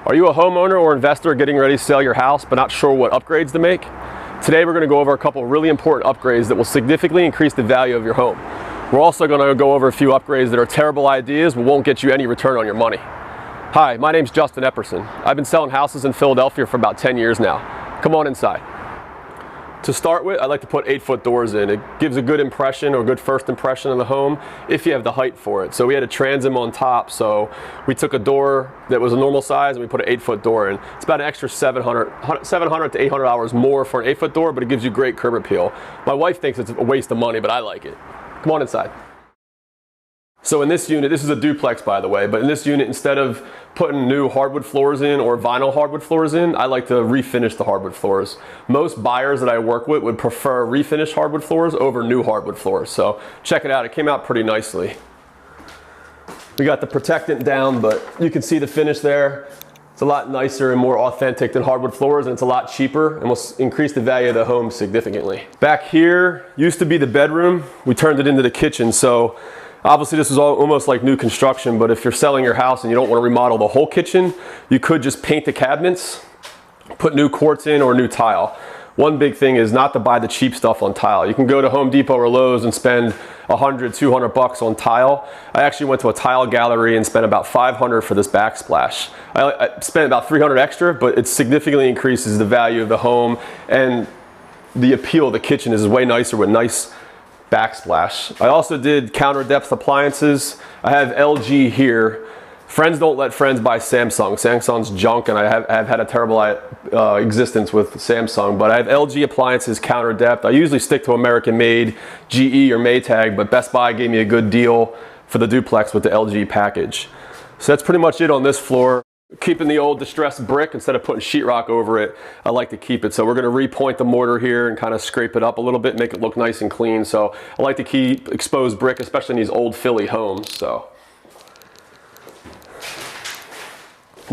Are you a homeowner or investor getting ready to sell your house but not sure what upgrades to make? Today we're going to go over a couple of really important upgrades that will significantly increase the value of your home. We're also going to go over a few upgrades that are terrible ideas but won't get you any return on your money. Hi, my name's Justin Epperson. I've been selling houses in Philadelphia for about 10 years now. Come on inside. To start with, I like to put 8-foot doors in. It gives a good impression or a good first impression of the home if you have the height for it. So we had a transom on top, so we took a door that was a normal size and we put an 8-foot door in. It's about an extra $700 to $800 more for an 8-foot door, but it gives you great curb appeal. My wife thinks it's a waste of money, but I like it. Come on inside. So in this unit, this is a duplex by the way, but in this unit, instead of putting new hardwood floors in or vinyl hardwood floors in, I like to refinish the hardwood floors. Most buyers that I work with would prefer refinished hardwood floors over new hardwood floors. So check it out, it came out pretty nicely. We got the protectant down, but you can see the finish there. It's a lot nicer and more authentic than hardwood floors, and it's a lot cheaper and will increase the value of the home significantly. Back here used to be the bedroom. We turned it into the kitchen. So obviously this is almost like new construction, but if you're selling your house and you don't want to remodel the whole kitchen, you could just paint the cabinets, put new quartz in or new tile. One big thing is not to buy the cheap stuff on tile. You can go to Home Depot or Lowe's and spend $100, $200 on tile. I actually went to a tile gallery and spent about $500 for this backsplash. I spent about $300 extra, but it significantly increases the value of the home, and the appeal of the kitchen is way nicer with nice backsplash. I also did counter depth appliances. I have LG here. Friends don't let friends buy Samsung. Samsung's junk, and I've had a terrible existence with Samsung, but I have LG appliances counter depth. I usually stick to American made, GE or Maytag, but Best Buy gave me a good deal for the duplex with the LG package. So that's pretty much it on this floor. Keeping the old distressed brick instead of putting sheetrock over it, I like to keep it. So we're going to repoint the mortar here and kind of scrape it up a little bit, make it look nice and clean. So I like to keep exposed brick, especially in these old Philly homes. So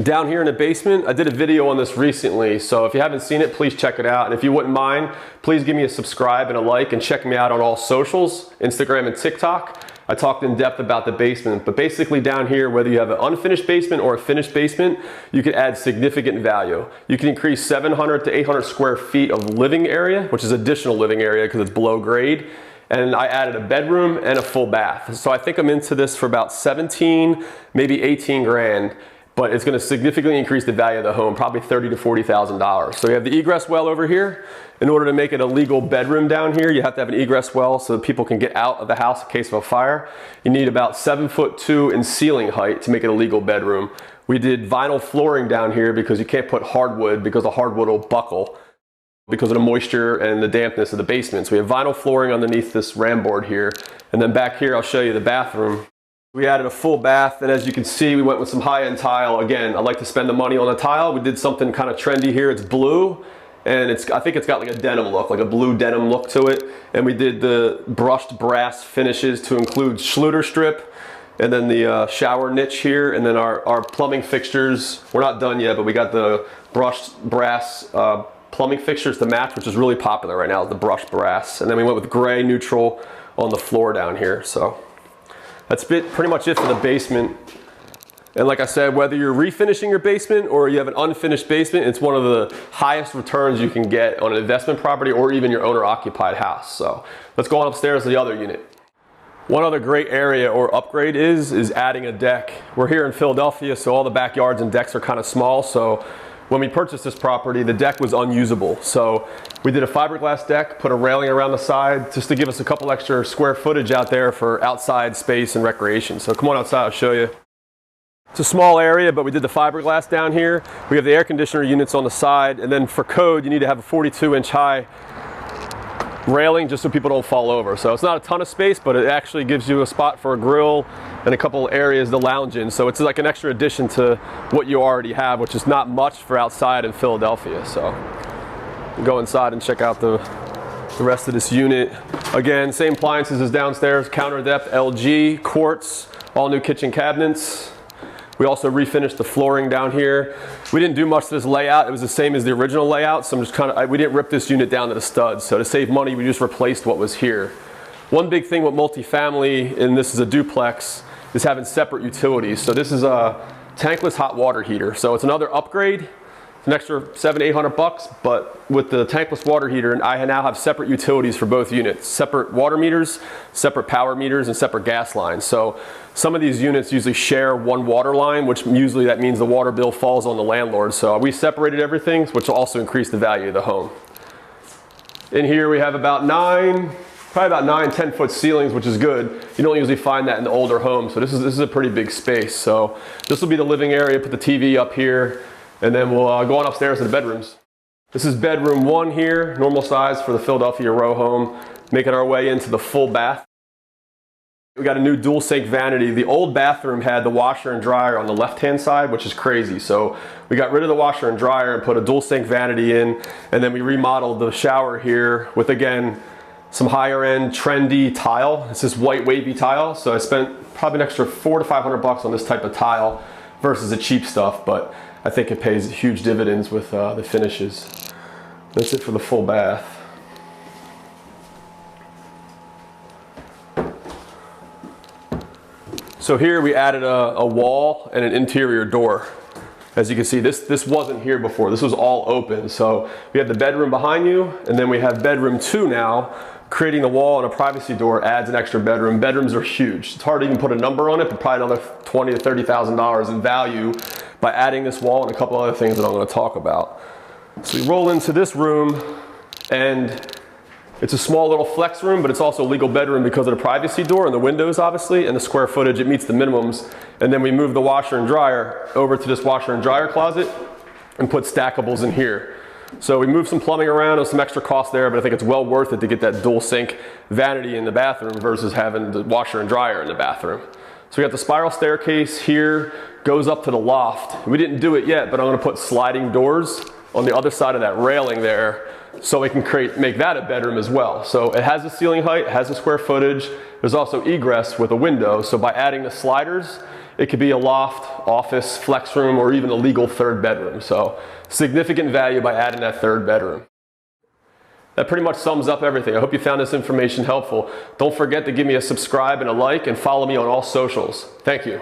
down here in the basement, I did a video on this recently. So if you haven't seen it, please check it out. And if you wouldn't mind, please give me a subscribe and a like, and check me out on all socials, Instagram and TikTok. I talked in depth about the basement, but basically down here, whether you have an unfinished basement or a finished basement, you can add significant value. You can increase 700 to 800 square feet of living area, which is additional living area because it's below grade. And I added a bedroom and a full bath. So I think I'm into this for about 17, maybe 18 grand. But it's going to significantly increase the value of the home, probably $30,000 to $40,000. So we have the egress well over here. In order to make it a legal bedroom down here, you have to have an egress well so that people can get out of the house in case of a fire. You need about 7'2" in ceiling height to make it a legal bedroom. We did vinyl flooring down here because you can't put hardwood because the hardwood will buckle because of the moisture and the dampness of the basement. So we have vinyl flooring underneath this ram board here. And then back here, I'll show you the bathroom. We added a full bath, and as you can see, we went with some high-end tile. Again, I like to spend the money on the tile. We did something kind of trendy here. It's blue, and I think it's got like a denim look, like a blue denim look to it. And we did the brushed brass finishes to include Schluter strip, and then the shower niche here, and then our plumbing fixtures. We're not done yet, but we got the brushed brass plumbing fixtures to match, which is really popular right now, the brushed brass. And then we went with gray neutral on the floor down here. So that's pretty much it for the basement. And like I said, whether you're refinishing your basement or you have an unfinished basement, it's one of the highest returns you can get on an investment property or even your owner-occupied house. So let's go on upstairs to the other unit. One other great area or upgrade is adding a deck. We're here in Philadelphia, so all the backyards and decks are kind of small. So when we purchased this property, the deck was unusable. So we did a fiberglass deck, put a railing around the side just to give us a couple extra square footage out there for outside space and recreation. So come on outside, I'll show you. It's a small area, but we did the fiberglass down here. We have the air conditioner units on the side, and then for code, you need to have a 42-inch high railing just so people don't fall over. So it's not a ton of space, but it actually gives you a spot for a grill and a couple areas to lounge in. So it's like an extra addition to what you already have, which is not much for outside in Philadelphia. So go inside and check out the rest of this unit. Again, same appliances as downstairs, counter depth LG, quartz, all new kitchen cabinets. We also refinished the flooring down here. We didn't do much to this layout. It was the same as the original layout, so I'm just we didn't rip this unit down to the studs. So to save money, we just replaced what was here. One big thing with multifamily, and this is a duplex, is having separate utilities. So this is a tankless hot water heater. So it's another upgrade. It's an extra $700-800, but with the tankless water heater, I now have separate utilities for both units. Separate water meters, separate power meters, and separate gas lines. So some of these units usually share one water line, which usually that means the water bill falls on the landlord. So we separated everything, which will also increase the value of the home. In here we have about probably about 9-10 foot ceilings, which is good. You don't usually find that in the older homes. So this is a pretty big space. So this will be the living area, put the TV up here, and then we'll go on upstairs to the bedrooms. This is bedroom 1 here, normal size for the Philadelphia row home. Making our way into the full bath. We got a new dual sink vanity. The old bathroom had the washer and dryer on the left-hand side, which is crazy. So we got rid of the washer and dryer and put a dual sink vanity in, and then we remodeled the shower here with, again, some higher end trendy tile. It's this white wavy tile. So I spent probably an extra $400 to $500 on this type of tile versus the cheap stuff, but I think it pays huge dividends with the finishes. That's it for the full bath. So here we added a wall and an interior door. As you can see, this wasn't here before. This was all open. So we have the bedroom behind you, and then we have bedroom 2 now. Creating the wall and a privacy door adds an extra bedroom. Bedrooms are huge. It's hard to even put a number on it, but probably another $20,000 to $30,000 in value by adding this wall and a couple other things that I'm going to talk about. So we roll into this room, and it's a small little flex room, but it's also a legal bedroom because of the privacy door and the windows, obviously, and the square footage. It meets the minimums. And then we move the washer and dryer over to this washer and dryer closet and put stackables in here. So we moved some plumbing around and some extra cost there, but I think it's well worth it to get that dual sink vanity in the bathroom versus having the washer and dryer in the bathroom. So we got the spiral staircase here, goes up to the loft. We didn't do it yet, but I'm gonna put sliding doors on the other side of that railing there so we can make that a bedroom as well. So it has the ceiling height, it has the square footage. There's also egress with a window. So by adding the sliders, it could be a loft, office, flex room, or even a legal 3rd bedroom. So significant value by adding that 3rd bedroom. That pretty much sums up everything. I hope you found this information helpful. Don't forget to give me a subscribe and a like, and follow me on all socials. Thank you.